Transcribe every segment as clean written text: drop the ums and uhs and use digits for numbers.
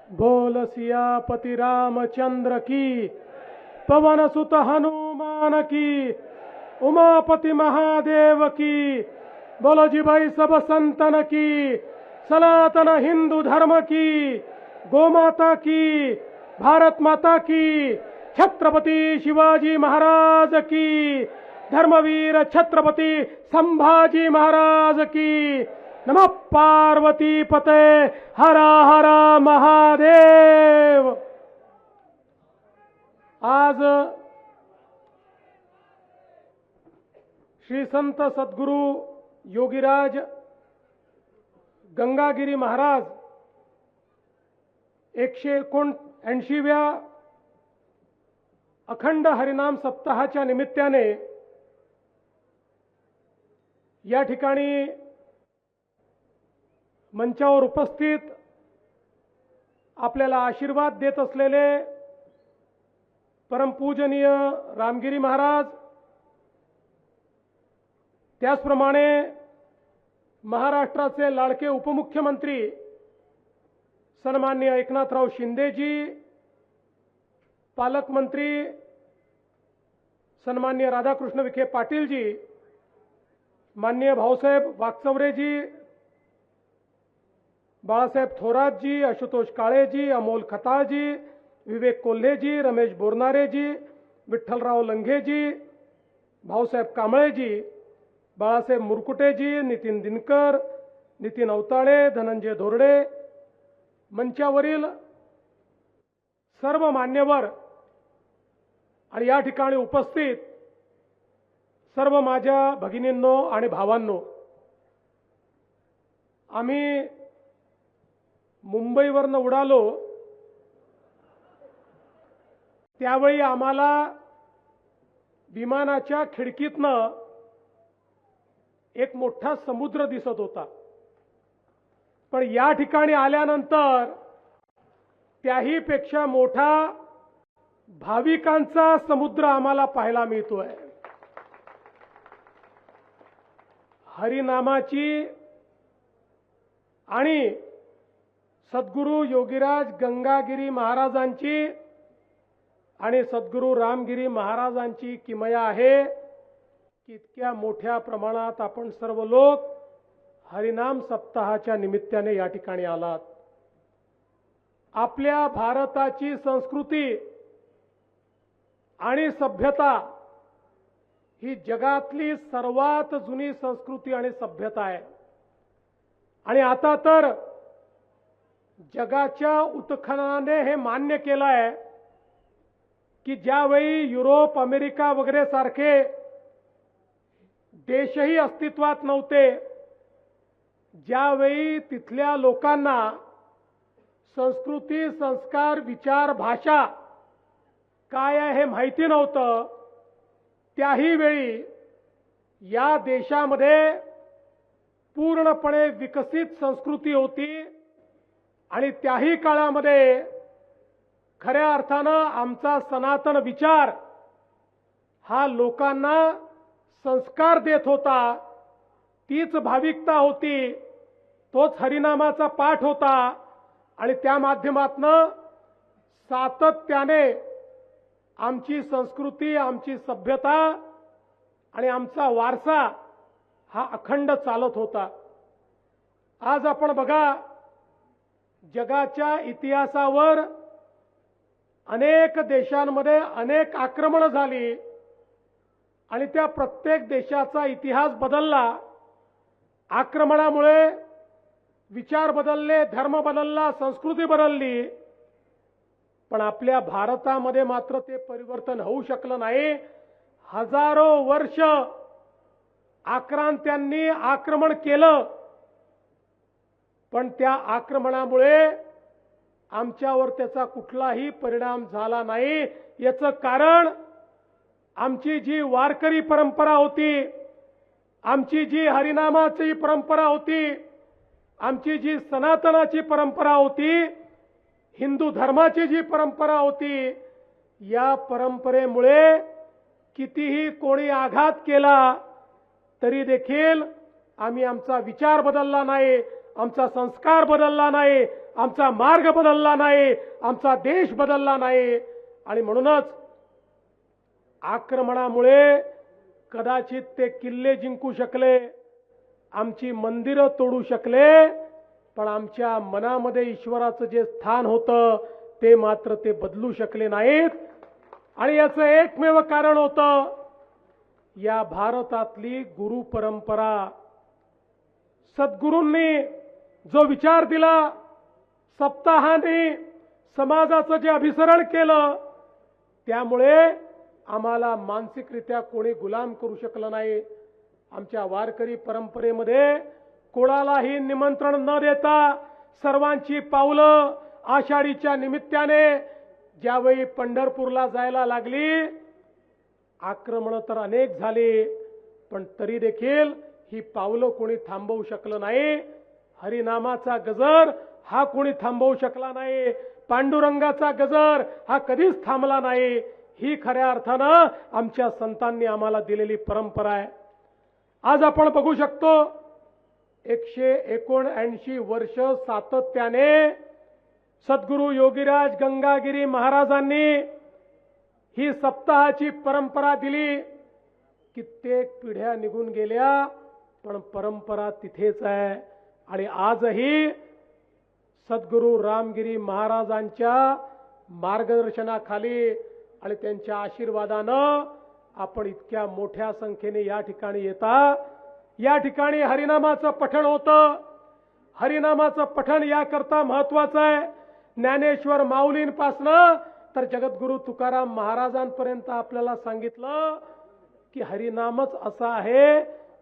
बोल सियापति रामचंद्र की, पवन सुत हनुमान की, उमापति महादेव की। बोलो जी भाई सब संतन की, सनातन हिंदू धर्म की, गोमाता की, भारत माता की, छत्रपति शिवाजी महाराज की, धर्मवीर छत्रपति संभाजी महाराज की। नमः पार्वती पते, हर हर महादेव। आज श्री संत सद्गुरु योगीराज गंगागिरी महाराज 179व्या अखंड हरिनाम सप्ताहाच्या निमित्ताने या ठिकाणी मंचावर उपस्थित आपल्याला आशीर्वाद देत असलेले परमपूजनीय रामगिरी महाराज, त्याचप्रमाणे महाराष्ट्राचे लाडके उपमुख्यमंत्री सन्माननीय एकनाथराव शिंदेजी, पालकमंत्री सन्माननीय राधाकृष्ण विखे पाटीलजी, माननीय भाऊसाहेब वाकचौरेजी, बाळासाहेब थोरातजी, आशुतोष काळेजी, अमोल खताळजी, विवेक कोल्हेजी, रमेश बोरनारेजी, विठ्ठलराव लंघेजी, भाऊसाहेब कांबळेजी, बाळासाहेब मुरकुटेजी, नितीन दिनकर, नितीन अवताळे, धनंजय धोरडे, मंचावरील सर्व मान्यवर आणि या ठिकाणी उपस्थित सर्व माझ्या भगिनींनो आणि भावांनो, आम्ही मुंबईवरनं उडालो त्यावेळी आम्हाला विमानाच्या खिडकीतनं एक मोठा समुद्र दिसत होता, पण या ठिकाणी आल्यानंतर त्याही पेक्षा मोठा भाविकांचा समुद्र आम्हाला पाहायला मिळतोय। हरिनामाची आणि सद्गुरु योगीराज गंगागिरी महाराजांची आणि सद्गुरु रामगिरी महाराजांची किमया आहे की इतक्या मोठ्या प्रमाणात आपण सर्व लोक हरिनाम सप्ताहाच्या निमित्ताने या ठिकाणी आलात। आपल्या भारताची संस्कृती आणि सभ्यता ही जगातली सर्वात जुनी संस्कृती आणि सभ्यता आहे आणि आता तर जगाच्या उत्खननाने हे मान्य केलं आहे की ज्यावेळी युरोप, अमेरिका वगैरे सारखे देशही अस्तित्वात नव्हते, ज्यावेळी तिथल्या लोकांना संस्कृती, संस्कार, विचार, भाषा काय आहे हे माहिती नव्हतं, त्याही वेळी या देशामध्ये पूर्णपणे विकसित संस्कृती होती आणि त्याही काळामध्ये खऱ्या अर्थानं आमचा सनातन विचार हा लोकांना संस्कार देत होता, तीच भाविकता होती, तोच हरिनामाचा पाठ होता आणि त्या माध्यमातनं सातत्याने आमची संस्कृती, आमची सभ्यता आणि आमचा वारसा हा अखंड चालत होता। आज आपण बघा, जगाच्या इतिहासावर अनेक देशांमध्ये अनेक आक्रमण झाली आणि त्या प्रत्येक देशाचा इतिहास बदलला। आक्रमणामुळे विचार बदलले, धर्म बदलला, संस्कृती बदलली, पण आपल्या भारतामध्ये मात्र ते परिवर्तन होऊ शकलं नाही। हजारो वर्ष आक्रांत्यांनी आक्रमण केलं, पण त्या आक्रमणामुळे आमच्यावर त्याचा कुठलाही परिणाम झाला नाही। याचं कारण आमची जी वारकरी परंपरा होती, आमची जी हरिनामाची परंपरा होती, आमची जी सनातनाची परंपरा होती, हिंदू धर्माची जी परंपरा होती, या परंपरेमुळे कितीही कोणी आघात केला तरी देखील आम्ही आमचा विचार बदलला नाही, आमचा संस्कार बदलला नाही, आमचा मार्ग बदलला नाही, आमचा देश बदलला नाही. आणि म्हणूनच आक्रमणामुळे कदाचित ते किल्ले जिंकू शकले, आमची मंदिरं तोडू शकले, पण आमच्या मनामध्ये ईश्वराचं जे स्थान होतं ते मात्र ते बदलू शकले नाहीत. आणि याचं एकमेव कारण होतं या भारतातली गुरु परंपरा. सद्गुरूंनी जो विचार दिला, सप्ताहाने समाजाचं जे अभिसरण केलं, त्यामुळे आम्हाला मानसिकरित्या कोणी गुलाम करू शकलं नाही. आमच्या वारकरी परंपरेमध्ये कोणालाही निमंत्रण न देता सर्वांची पावलं आषाढीच्या निमित्ताने ज्यावेळी पंढरपूरला जायला लागली, आक्रमण तर अनेक झाली, पण तरी देखील ही पावलं कोणी थांबवू शकलं नाही. हरिनामाचा गजर हा कोणी थांबवू शकला नाही. पांडुरंगाचा गजर हा कधीच थांबला नाही. ही खऱ्या अर्थानं आमच्या संतांनी आम्हाला दिलेली परंपरा आहे. आज आपण बघू शकतो 179 वर्ष सातत्याने सद्गुरू योगीराज गंगागिरी महाराजांनी ही सप्ताहाची परंपरा दिली. कित्येक पिढ्या निघून गेल्या, पण परंपरा तिथेच आहे. आणि आजही सद्गुरू रामगिरी महाराजांच्या मार्गदर्शनाखाली आणि त्यांच्या आशीर्वादानं आपण इतक्या मोठ्या संख्येने या ठिकाणी येता. या ठिकाणी हरिनामाचं पठण होतं. हरिनामाचं पठण याकरता महत्वाचं आहे, ज्ञानेश्वर माऊलींपासनं तर जगद्गुरु तुकाराम महाराजांपर्यंत आपल्याला सांगितलं की हरिनामच असं आहे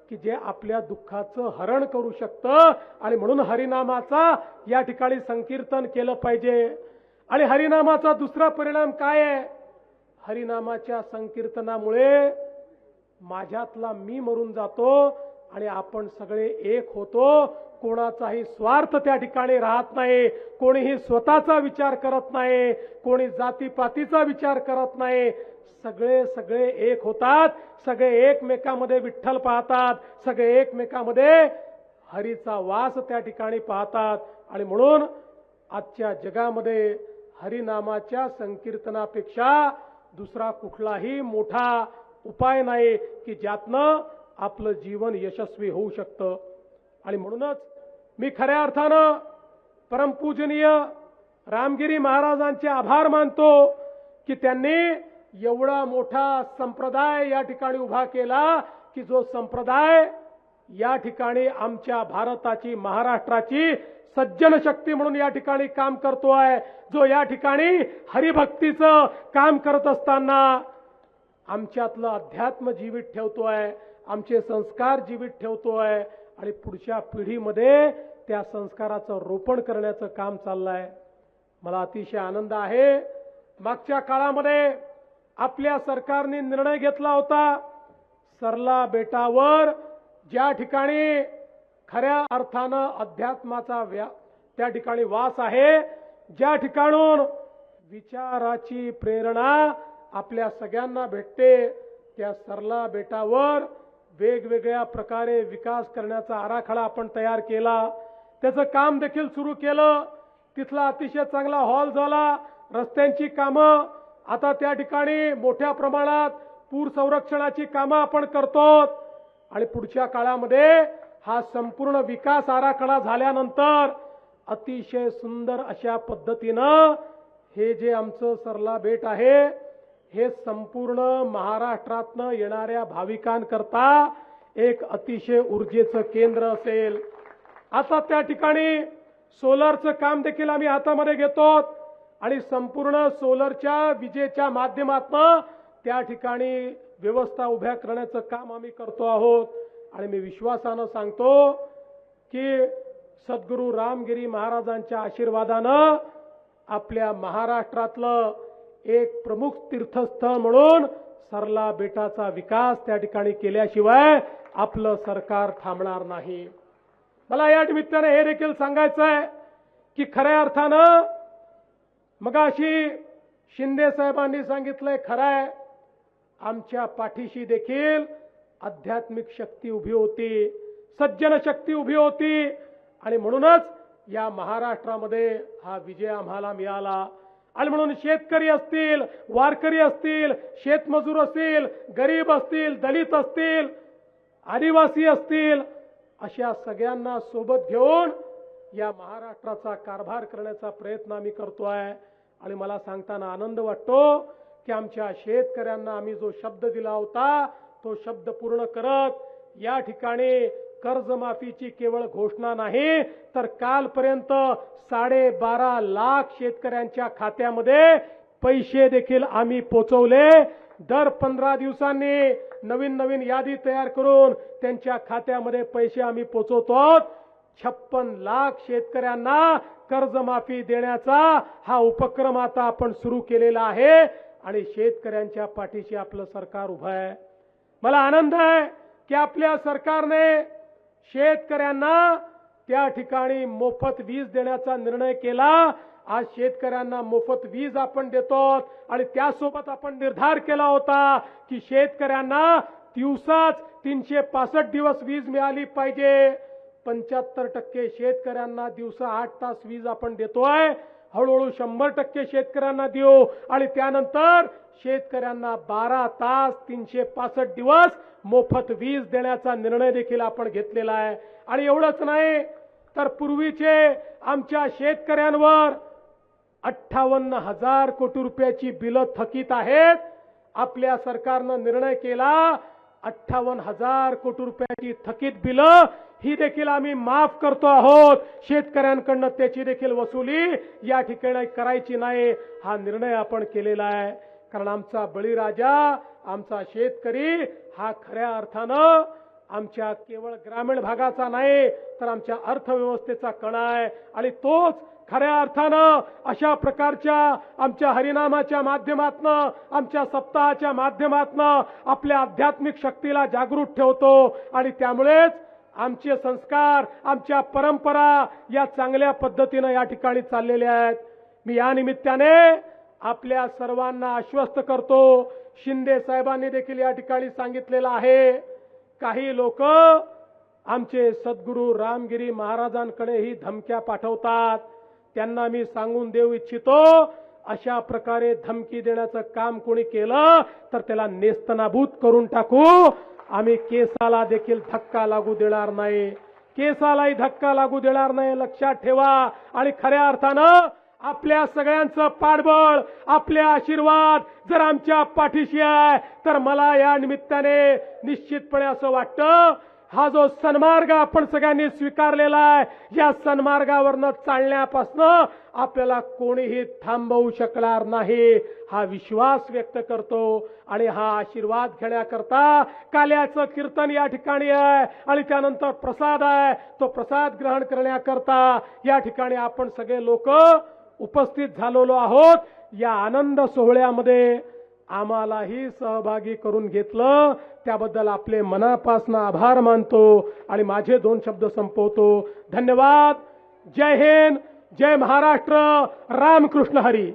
की जे आपल्या दुःखाचं हरण करू शकतं. आणि म्हणून हरिनामाचा या ठिकाणी संकीर्तन केलं पाहिजे. आणि हरिनामाचा दुसरा परिणाम काय आहे? हरिनामाच्या संकीर्तनामुळे माझ्यातला मी मरून जातो आणि आपण सगळे एक होतो. कोणाचाही स्वार्थ त्या ठिकाणी राहत नाही, कोणीही स्वतःचा विचार करत नाही, कोणी जातीपातीचा विचार करत नाही. सगळे एक होतात, सगळे एकमेकांमध्ये विठ्ठल पाहतात, सगळे एकमेकांमध्ये हरीचा वास त्या ठिकाणी पाहतात. आणि म्हणून आजच्या जगामध्ये हरिनामाच्या संकीर्तनापेक्षा दुसरा कुठलाही मोठा उपाय नाही की ज्यातनं आपलं जीवन यशस्वी होऊ शकतं. आणि म्हणूनच मी खऱ्या अर्थानं परमपूजनीय रामगिरी महाराजांचे आभार मानतो की त्यांनी एवढा मोठा संप्रदाय या ठिकाणी उभा केला की जो संप्रदाय या ठिकाणी आमच्या भारताची, महाराष्ट्राची सज्जन शक्ती म्हणून या ठिकाणी काम करतोय, जो या ठिकाणी हरिभक्तीचं काम करत असताना आमच्यातलं अध्यात्म जीवित ठेवतोय, आमचे संस्कार जीवित ठेवतोय आणि पुढच्या पिढीमध्ये त्या संस्काराचं रोपण करण्याचं काम चाललंय. मला अतिशय आनंद आहे. मागच्या काळामध्ये आपल्या सरकारने निर्णय घेतला होता, सरला बेटावर ज्या ठिकाणी खऱ्या अर्थानं अध्यात्माचा त्या ठिकाणी वास आहे, ज्या ठिकाणून विचाराची प्रेरणा आपल्या सगळ्यांना भेटते, त्या सरला बेटावर वेगवेगळ्या प्रकारे विकास करण्याचा आराखडा आपण तयार केला. त्याचं काम देखील सुरू केलं. तिथला अतिशय चांगला हॉल झाला. रस्त्यांची कामं आता त्या ठिकाणी मोठ्या प्रमाणात पूर संरक्षणाची कामं आपण करतो. आणि पुढच्या काळामध्ये हा संपूर्ण विकास आराखडा झाल्यानंतर अतिशय सुंदर अशा पद्धतीनं हे जे आमचं सरला बेट आहे हे संपूर्ण महाराष्ट्रातनं येणाऱ्या भाविकांकरता एक अतिशय ऊर्जेचं केंद्र असेल. आता त्या ठिकाणी सोलरचं काम देखील आम्ही हातामध्ये घेतो आणि संपूर्ण सोलरच्या विजेच्या माध्यमातून त्या ठिकाणी व्यवस्था उभ्या करण्याचं काम आम्ही करतो आहोत. आणि मी विश्वासानं सांगतो की सद्गुरू रामगिरी महाराजांच्या आशीर्वादानं आपल्या महाराष्ट्रातलं एक प्रमुख तीर्थस्थळ म्हणून सरला बेटाचा विकास त्या ठिकाणी केल्याशिवाय आपलं सरकार थांबणार नाही. मला या निमित्ताने हे देखील सांगायचं आहे की खऱ्या अर्थानं मगाशी शिंदे साहेबांनी सांगितलंय, खरं आहे, आमच्या पाठीशी देखील आध्यात्मिक शक्ती उभी होती, सज्जन शक्ती उभी होती. आणि म्हणूनच या महाराष्ट्रामध्ये हा विजय आम्हाला मिळाला. आणि म्हणून शेतकरी असतील, वारकरी असतील, शेतमजूर असतील, गरीब असतील, दलित असतील, आदिवासी असतील, अशा सगळ्यांना सोबत घेऊन या महाराष्ट्राचा कारभार करण्याचा प्रयत्न आम्ही करतोय. आणि मला सांगताना आनंद वाटतो की आमच्या शेतकऱ्यांना आम्ही जो शब्द दिला होता तो शब्द पूर्ण करत या ठिकाणी कर्जमाफीची केवळ घोषणा नाही तर कालपर्यंत 12.5 लाख शेतकऱ्यांच्या खात्यामध्ये पैसे देखील आम्ही पोहोचवले. दर 15 दिवसांनी नवीन यादी तयार करून त्यांच्या खात्यामध्ये पैसे आम्ही पोहोचवतो. 56 लाख शेतकऱ्यांना कर्जमाफी देण्याचा हा उपक्रम आता आपण सुरू केलेला आहे आणि शेतकऱ्यांच्या पाठीशी आपलं सरकार उभं आहे. मला आनंद आहे की आपल्या सरकारने शेतकऱ्यांना त्या ठिकाणी मोफत वीज देण्याचा निर्णय केला. आज शेतकऱ्यांना मोफत वीज आपण देतो आणि त्यासोबत आपण निर्धार केला होता की शेतकऱ्यांना दिवसाच 365 दिवस वीज मिळाली पाहिजे. 75% शेतकऱ्यांना दिवसा 8 तास वीज आपण देतोय. हळूहळू 100% शेतकऱ्यांना देऊ आणि त्यानंतर शेतकऱ्यांना 12 तास 365 दिवस मोफत वीज देण्याचा निर्णय देखील आपण घेतलेला आहे. आणि एवढंच नाही तर पूर्वीचे आमच्या शेतकऱ्यांवर 58,000 कोटी रुपयाची बिलं थकीत आहेत. आपल्या सरकारनं निर्णय केला 58,000 कोटी रुपयाची थकीत बिलं ही देखील आम्ही माफ करतो आहोत. शेतकऱ्यांकडून त्याची देखील वसुली या ठिकाणी करायची नाही हा निर्णय आपण केलेला आहे. कारण आमचा बळीराजा आमचा शेतकरी हा खऱ्या अर्थानं आमच्या केवळ ग्रामीण भागाचा नाही तर आमच्या अर्थव्यवस्थेचा कणा आहे. आणि तोच खऱ्या अर्थानं अशा प्रकारच्या आमच्या हरिनामाच्या माध्यमातनं आमच्या सप्ताहाच्या माध्यमातनं आपल्या आध्यात्मिक शक्तीला जागृत ठेवतो. आणि त्यामुळेच आमचे संस्कार आमच्या परंपरा या चांगल्या पद्धतीने या ठिकाणी चाललेल्या आहेत. मी या निमित्ताने आपल्या सर्वांना आश्वस्त करतो. शिंदे साहेबांनी देखील या ठिकाणी सांगितलेलं आहे. काही लोक आमचे सद्गुरू रामगिरी महाराजांकडे ही धमक्या पाठवतात. त्यांना मी सांगून देऊ इच्छितो अशा प्रकारे धमकी देण्याचं काम कोणी केलं तर त्याला नेस्तनाबूत करून टाकू. आम्ही केसाला देखील धक्का लागू देणार नाही. केसालाही धक्का लागू देणार नाही लक्षात ठेवा. आणि खऱ्या अर्थानं आपल्या सगळ्यांचं पाठबळ आपले आशीर्वाद जर आमच्या पाठीशी आहे तर मला या निमित्ताने निश्चितपणे असं वाटतं हा जो सन्मार्ग आपण सगळ्यांनी स्वीकारलेला आहे या सन्मार्गावरनं चालण्यापासून आपल्याला कोणीही थांबवू शकणार नाही हा विश्वास व्यक्त करतो. आणि हा आशीर्वाद घेण्याकरता काल्याचं कीर्तन या ठिकाणी आहे आणि त्यानंतर प्रसाद आहे. तो प्रसाद ग्रहण करण्याकरता या ठिकाणी आपण सगळे लोक उपस्थित झालेलो आहोत. या आनंद सोहळ्यामध्ये आम्हालाही सहभागी करून घेतलं त्याबद्दल आपले मनापासून आभार मानतो आणि माझे 2 शब्द संपवतो. धन्यवाद. जय हिंद, जय महाराष्ट्र, रामकृष्ण हरी.